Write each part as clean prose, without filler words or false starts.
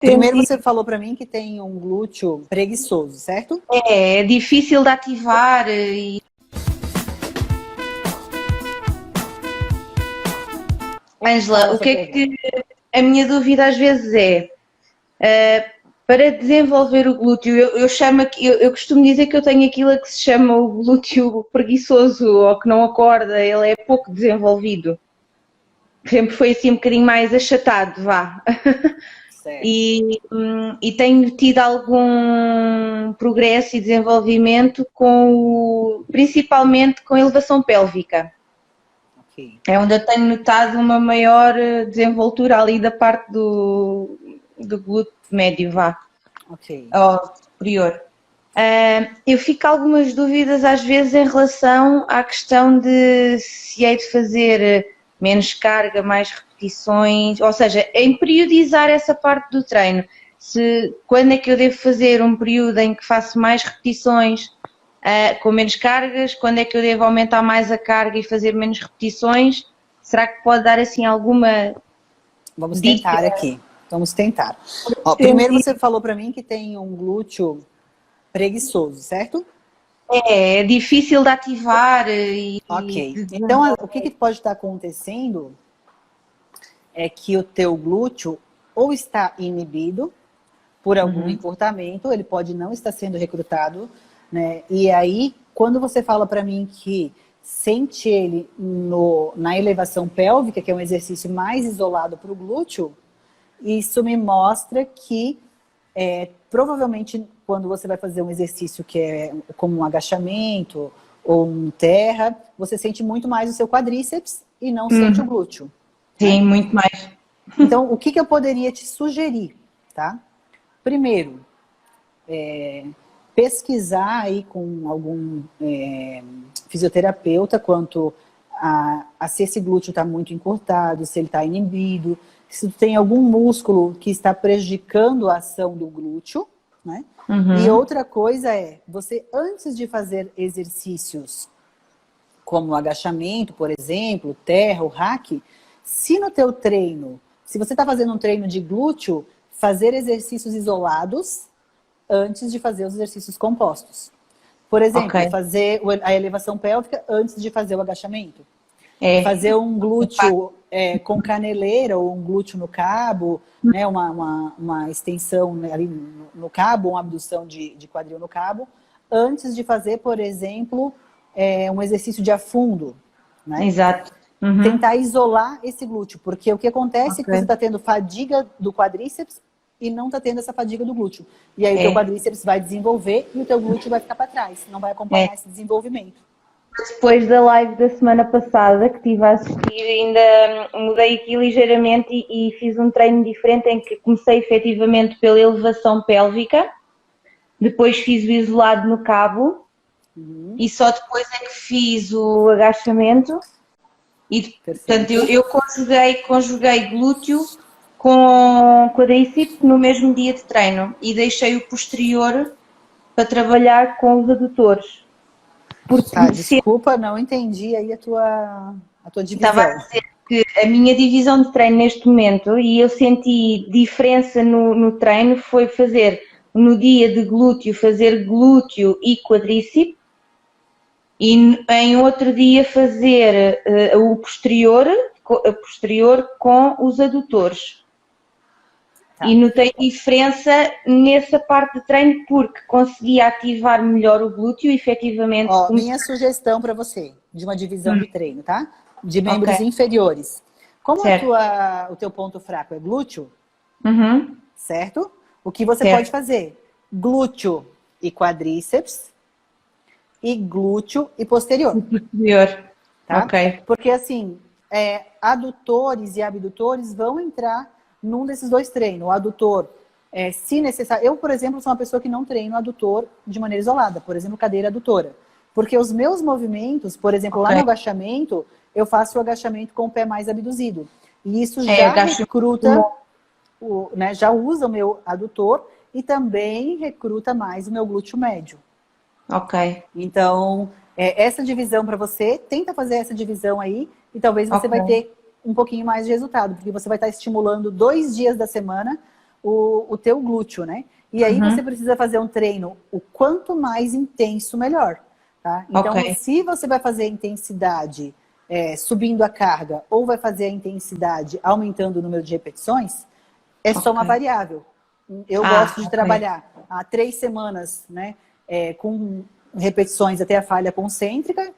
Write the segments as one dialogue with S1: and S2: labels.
S1: Primeiro você falou para mim que tem um glúteo preguiçoso, certo?
S2: É difícil de ativar e... Ângela, o que é que a minha dúvida às vezes para desenvolver o glúteo, eu costumo dizer que eu tenho aquilo que se chama o glúteo preguiçoso ou que não acorda, ele é pouco desenvolvido. Sempre foi assim um bocadinho mais achatado, vá.
S1: Certo.
S2: E tenho tido algum progresso e desenvolvimento principalmente com a elevação pélvica.
S1: Okay.
S2: É onde eu tenho notado uma maior desenvoltura ali da parte do glúteo médio, vá.
S1: Ok.
S2: Ou superior. Eu fico com algumas dúvidas às vezes em relação à questão de se hei de fazer menos carga, mais repetições, ou seja, em periodizar essa parte do treino. Quando é que eu devo fazer um período em que faço mais repetições com menos cargas? Quando é que eu devo aumentar mais a carga e fazer menos repetições? Será que pode dar assim alguma
S1: Vamos
S2: dica?
S1: tentar aqui. Vamos tentar. Ó, primeiro você falou para mim que tem um glúteo preguiçoso, certo?
S2: É difícil de ativar
S1: Ok. Então, o que pode estar acontecendo é que o teu glúteo ou está inibido por algum encurtamento, ele pode não estar sendo recrutado, né? E aí, quando você fala para mim que sente ele na elevação pélvica, que é um exercício mais isolado para o glúteo, isso me mostra que provavelmente quando você vai fazer um exercício que é como um agachamento ou um terra, você sente muito mais o seu quadríceps e não sente o glúteo.
S2: Sim,
S1: né?
S2: muito mais.
S1: Então, o que eu poderia te sugerir, tá? Primeiro, pesquisar aí com algum fisioterapeuta quanto a se esse glúteo está muito encurtado, se ele está inibido, se tem algum músculo que está prejudicando a ação do glúteo, né? E outra coisa você antes de fazer exercícios como o agachamento, por exemplo, terra, o hack, se no teu treino, se você está fazendo um treino de glúteo, fazer exercícios isolados antes de fazer os exercícios compostos. Por exemplo, fazer a elevação pélvica antes de fazer o agachamento. Fazer um glúteo com caneleira ou um glúteo no cabo, né, uma extensão ali no cabo, uma abdução de quadril no cabo, antes de fazer, por exemplo, um exercício de afundo. Né?
S2: Exato.
S1: Tentar isolar esse glúteo, porque o que acontece é que você está tendo fadiga do quadríceps e não está tendo essa fadiga do glúteo. E aí o teu quadríceps vai desenvolver e o teu glúteo vai ficar para trás, não vai acompanhar esse desenvolvimento.
S2: Depois da live da semana passada que estive a assistir, ainda mudei aqui ligeiramente e fiz um treino diferente em que comecei efetivamente pela elevação pélvica, depois fiz o isolado no cabo e só depois é que fiz o agachamento e portanto eu conjuguei glúteo com quadríceps no mesmo dia de treino e deixei o posterior para trabalhar com os adutores.
S1: Desculpa, não entendi aí a tua divisão.
S2: Estava a dizer que a minha divisão de treino neste momento, e eu senti diferença no treino, foi fazer no dia de glúteo, fazer glúteo e quadríceps, e em outro dia fazer o posterior com os adutores. E notei diferença nessa parte de treino porque consegui ativar melhor o glúteo, efetivamente.
S1: Minha sugestão para você, de uma divisão de treino, tá? De membros inferiores. Como o teu ponto fraco é glúteo, certo? O que você pode fazer? Glúteo e quadríceps e glúteo e posterior. Tá? Porque assim, adutores e abdutores vão entrar num desses dois treinos. O adutor, se necessário... Eu, por exemplo, sou uma pessoa que não treino adutor de maneira isolada. Por exemplo, cadeira adutora. Porque os meus movimentos, por exemplo, lá no agachamento, eu faço o agachamento com o pé mais abduzido. E isso já recruta, já usa o meu adutor e também recruta mais o meu glúteo médio. Então, essa divisão para você, tenta fazer essa divisão aí e talvez você vai ter um pouquinho mais de resultado, porque você vai estar estimulando 2 dias da semana o teu glúteo, né? E aí você precisa fazer um treino o quanto mais intenso, melhor. Tá? Então, se você vai fazer a intensidade subindo a carga ou vai fazer a intensidade aumentando o número de repetições, é só uma variável. Eu gosto de trabalhar há 3 semanas, né, com repetições até a falha concêntrica,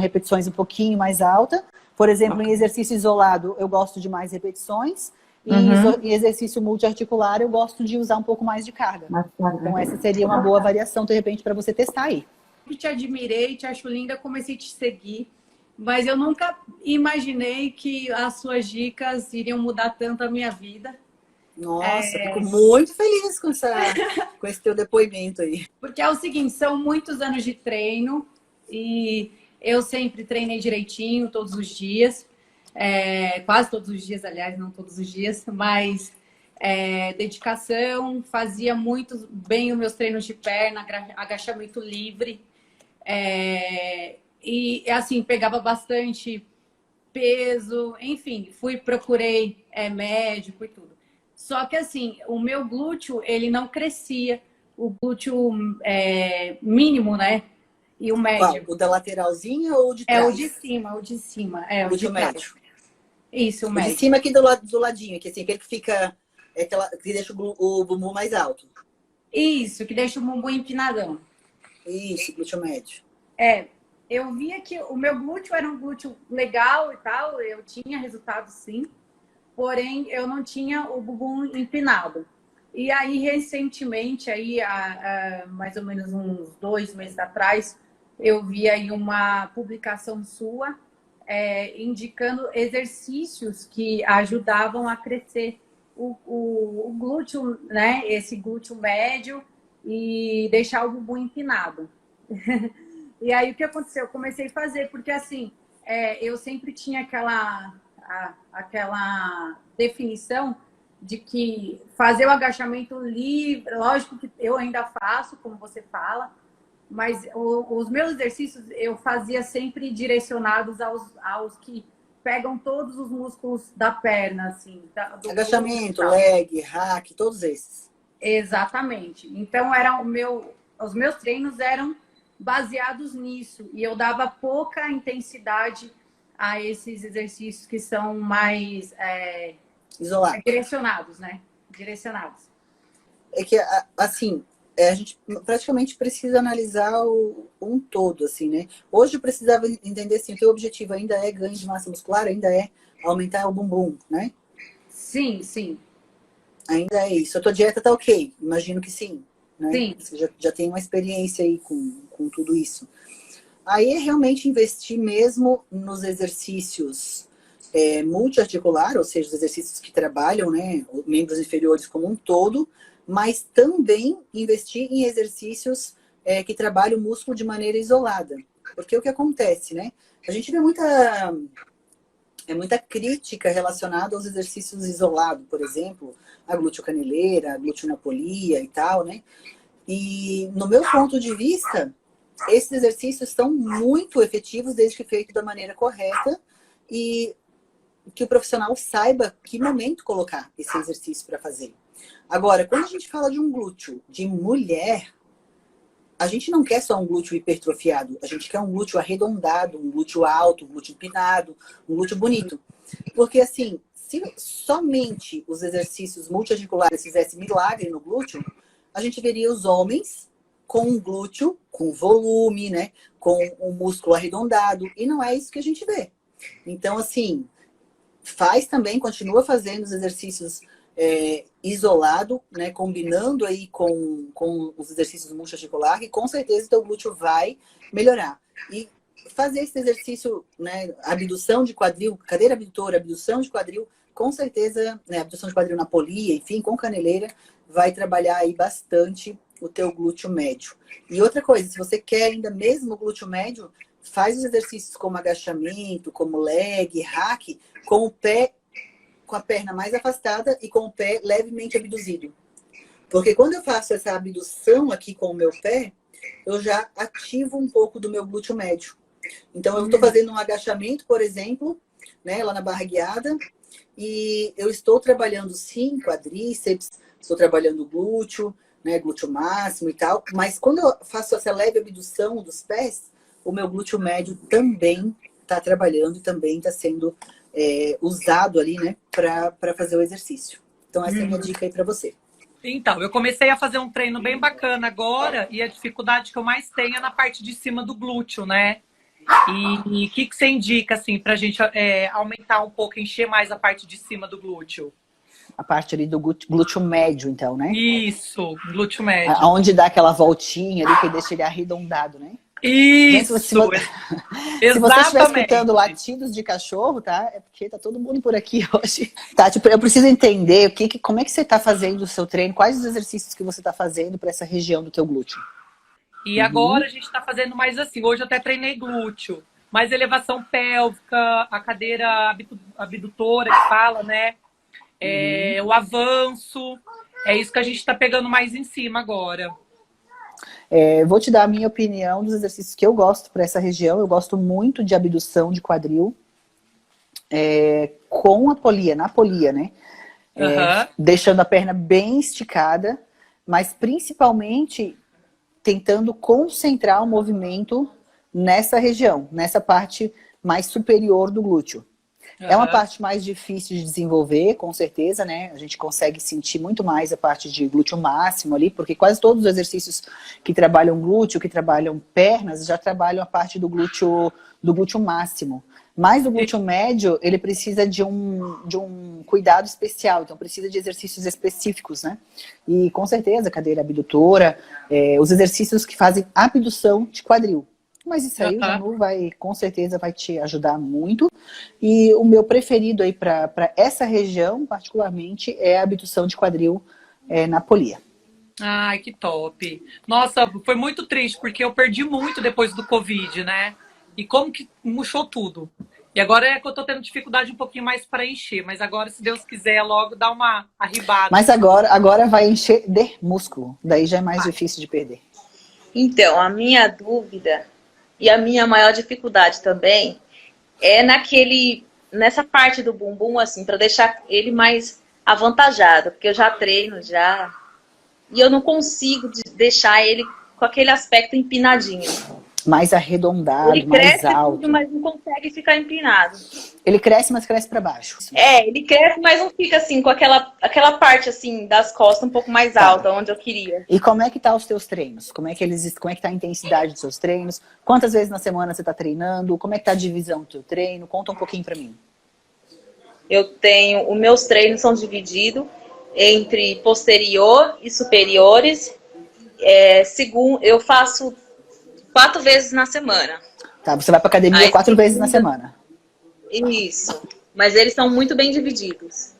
S1: repetições um pouquinho mais alta. Por exemplo, em exercício isolado, eu gosto de mais repetições. E em exercício multiarticular, eu gosto de usar um pouco mais de carga. Então, essa seria uma boa variação, de repente, para você testar aí.
S3: Eu te admirei, te acho linda, comecei a te seguir. Mas eu nunca imaginei que as suas dicas iriam mudar tanto a minha vida.
S4: Nossa, fico muito feliz com esse teu depoimento aí.
S3: Porque é o seguinte, são muitos anos de treino e eu sempre treinei direitinho todos os dias. Quase todos os dias, aliás, não todos os dias, mas dedicação, fazia muito bem os meus treinos de perna, agachamento livre. E assim, pegava bastante peso, enfim, procurei médico e tudo. Só que assim, o meu glúteo, ele não crescia. O glúteo mínimo, né? E o médio.
S4: Qual? O da lateralzinha ou o de trás?
S3: O de cima, o de cima. O de
S4: médio.
S3: Isso, o médio.
S4: O de cima aqui do ladinho, que assim, aquele que fica, que deixa o bumbum mais alto.
S3: Isso, que deixa o bumbum empinadão.
S4: Isso, glúteo médio.
S3: Eu via que o meu glúteo era um glúteo legal e tal, eu tinha resultado sim, porém eu não tinha o bumbum empinado. E aí, recentemente, aí, mais ou menos uns 2 meses atrás, eu vi aí uma publicação sua indicando exercícios que ajudavam a crescer o glúteo, né? Esse glúteo médio e deixar o bumbum empinado. E aí, o que aconteceu? Eu comecei a fazer, porque assim, eu sempre tinha aquela definição de que fazer o agachamento livre, lógico que eu ainda faço, como você fala, mas os meus exercícios eu fazia sempre direcionados aos que pegam todos os músculos da perna, assim.
S4: Agachamento, leg, hack, todos esses.
S3: Exatamente. Então, os meus treinos eram baseados nisso. E eu dava pouca intensidade a esses exercícios que são mais
S4: isolados.
S3: Direcionados, né? Direcionados.
S4: É que, assim, a gente praticamente precisa analisar um todo, assim, né? Hoje eu precisava entender, assim, o teu objetivo ainda é ganho de massa muscular, ainda é aumentar o bumbum, né?
S3: Sim, sim.
S4: Ainda é isso. A tua dieta tá ok? Imagino que sim, né?
S3: Sim.
S4: Você já tem uma experiência aí com tudo isso. Aí é realmente investir mesmo nos exercícios multiarticular, ou seja, os exercícios que trabalham, né, os membros inferiores como um todo, mas também investir em exercícios que trabalham o músculo de maneira isolada. Porque o que acontece, né? A gente vê muita crítica relacionada aos exercícios isolados, por exemplo, a glúteo caneleira, a glúteo na polia e tal, né? E no meu ponto de vista, esses exercícios são muito efetivos desde que feito da maneira correta e que o profissional saiba que momento colocar esse exercício para fazer. Agora, quando a gente fala de um glúteo de mulher, a gente não quer só um glúteo hipertrofiado, a gente quer um glúteo arredondado, um glúteo alto, um glúteo empinado, um glúteo bonito. Porque assim, se somente os exercícios multiarticulares fizessem milagre no glúteo, a gente veria os homens com um glúteo, com volume, né? Com um músculo arredondado, e não é isso que a gente vê. Então, assim, continua fazendo os exercícios isolado, né, combinando aí com os exercícios multiarticular, e com certeza o teu glúteo vai melhorar. E fazer esse exercício, né, abdução de quadril, cadeira abdutora, abdução de quadril, com certeza, né, abdução de quadril na polia, enfim, com caneleira, vai trabalhar aí bastante o teu glúteo médio. E outra coisa, se você quer ainda mesmo o glúteo médio, faz os exercícios como agachamento, como leg, hack, com o pé, com a perna mais afastada e com o pé levemente abduzido. Porque quando eu faço essa abdução aqui com o meu pé, eu já ativo um pouco do meu glúteo médio. Então, eu estou fazendo um agachamento, por exemplo, né, lá na barra guiada, e eu estou trabalhando, sim, quadríceps, estou trabalhando o glúteo, né, glúteo máximo e tal, mas quando eu faço essa leve abdução dos pés, o meu glúteo médio também está trabalhando, também está sendo usado ali, né, para fazer o exercício. Então essa é a minha dica aí para você.
S5: Então, eu comecei a fazer um treino bem bacana agora e a dificuldade que eu mais tenho é na parte de cima do glúteo, né? E o que você indica, assim, pra gente aumentar um pouco, encher mais a parte de cima do glúteo?
S1: A parte ali do glúteo médio, então, né?
S5: Isso, glúteo médio.
S1: Onde dá aquela voltinha ali que deixa ele arredondado, né?
S5: Isso,
S1: se você estiver escutando latidos de cachorro, tá? É porque tá todo mundo por aqui hoje. Tá, tipo, eu preciso entender como é que você tá fazendo o seu treino, quais os exercícios que você tá fazendo para essa região do teu glúteo.
S5: E agora a gente tá fazendo mais assim, hoje eu até treinei glúteo, mais elevação pélvica, a cadeira abdutora que fala, né? O avanço, é isso que a gente tá pegando mais em cima agora.
S1: Vou te dar a minha opinião dos exercícios que eu gosto para essa região. Eu gosto muito de abdução de quadril com a polia, na polia, né? Deixando a perna bem esticada, mas principalmente tentando concentrar o movimento nessa região, nessa parte mais superior do glúteo. É uma parte mais difícil de desenvolver, com certeza, né? A gente consegue sentir muito mais a parte de glúteo máximo ali, porque quase todos os exercícios que trabalham glúteo, que trabalham pernas, já trabalham a parte do glúteo máximo. Mas o glúteo médio, ele precisa de um cuidado especial, então precisa de exercícios específicos, né? E com certeza, cadeira abdutora, os exercícios que fazem abdução de quadril. Mas isso aí o Janu com certeza vai te ajudar muito. E o meu preferido aí para essa região, particularmente, é a abdução de quadril na polia.
S5: Ai, que top. Nossa, foi muito triste, porque eu perdi muito depois do Covid, né? E como que murchou tudo. E agora é que eu tô tendo dificuldade um pouquinho mais para encher. Mas agora, se Deus quiser, logo dá uma arribada.
S1: Mas agora vai encher de músculo. Daí já é mais difícil de perder.
S2: Então, a minha dúvida e a minha maior dificuldade também é nessa parte do bumbum, assim, para deixar ele mais avantajado. Porque eu já treino, e eu não consigo deixar ele com aquele aspecto empinadinho.
S1: Mais arredondado,
S2: ele
S1: mais
S2: cresce
S1: alto.
S2: Tudo, mas não consegue ficar empinado.
S1: Ele cresce, mas cresce para baixo.
S2: Ele cresce, mas não fica assim, com aquela parte assim das costas um pouco mais alta, onde eu queria.
S1: E como é que tá os teus treinos? Como é que tá a intensidade dos seus treinos? Quantas vezes na semana você tá treinando? Como é que tá a divisão do teu treino? Conta um pouquinho para mim.
S2: Os meus treinos são divididos entre posterior e superiores. Eu faço 4 vezes na semana.
S1: Tá, você vai pra academia 4 vezes na semana.
S2: Isso. Mas eles são muito bem divididos.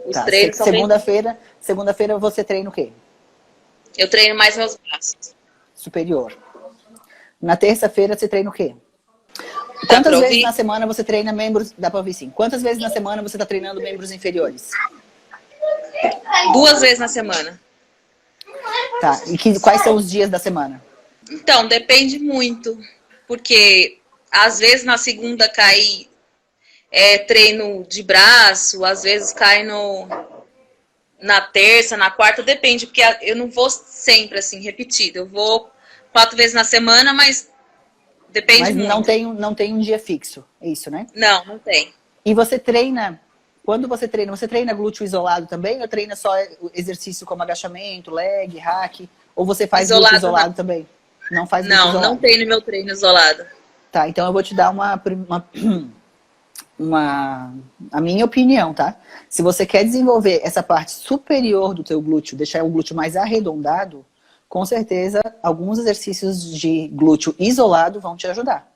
S2: Os treinos são
S1: Segunda-feira você treina o quê?
S2: Eu treino mais meus braços.
S1: Superior. Na terça-feira você treina o quê? Quantas vezes na semana você treina membros... Dá pra ouvir sim. Quantas vezes na semana você tá treinando membros inferiores?
S2: 2 vezes na semana.
S1: Tá. E quais são os dias da semana?
S2: Então, depende muito, porque às vezes na segunda cai treino de braço, às vezes cai na terça, na quarta, depende, porque eu não vou sempre assim, repetido. Eu vou 4 vezes na semana, mas depende muito.
S1: Mas não tem um dia fixo, é isso, né?
S2: Não tem.
S1: E você treina, quando você treina glúteo isolado também, ou treina só exercício como agachamento, leg, hack, ou você faz glúteo isolado também? Não faz glúteo isolado?
S2: Não tem no meu treino isolado.
S1: Tá, então eu vou te dar a minha opinião, tá? Se você quer desenvolver essa parte superior do teu glúteo, deixar o glúteo mais arredondado, com certeza alguns exercícios de glúteo isolado vão te ajudar.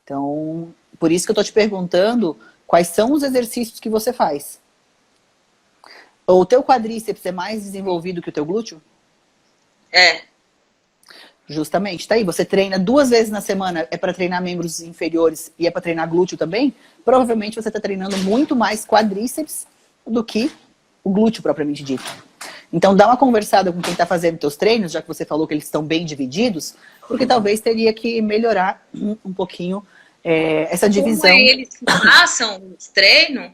S1: Então, por isso que eu tô te perguntando quais são os exercícios que você faz. O teu quadríceps é mais desenvolvido que o teu glúteo? Justamente, tá aí. Você treina 2 vezes na semana, é para treinar membros inferiores e é para treinar glúteo também. Provavelmente você está treinando muito mais quadríceps do que o glúteo propriamente dito. Então dá uma conversada com quem está fazendo teus treinos, já que você falou que eles estão bem divididos, porque talvez teria que melhorar um pouquinho essa divisão.
S2: Como eles passam os treinos,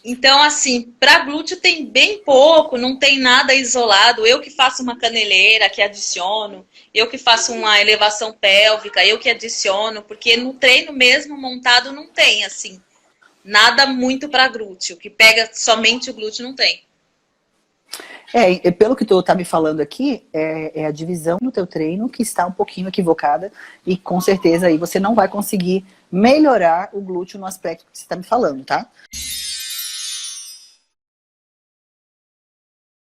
S6: Então, assim, para glúteo tem bem pouco, não tem nada isolado. Eu que faço uma caneleira, que adiciono. Eu que faço uma elevação pélvica, eu que adiciono. Porque no treino mesmo montado não tem, assim, nada muito para glúteo. Que pega somente o glúteo não tem.
S1: Pelo que tu tá me falando aqui, é a divisão do teu treino que está um pouquinho equivocada e com certeza aí você não vai conseguir melhorar o glúteo no aspecto que você está me falando, tá?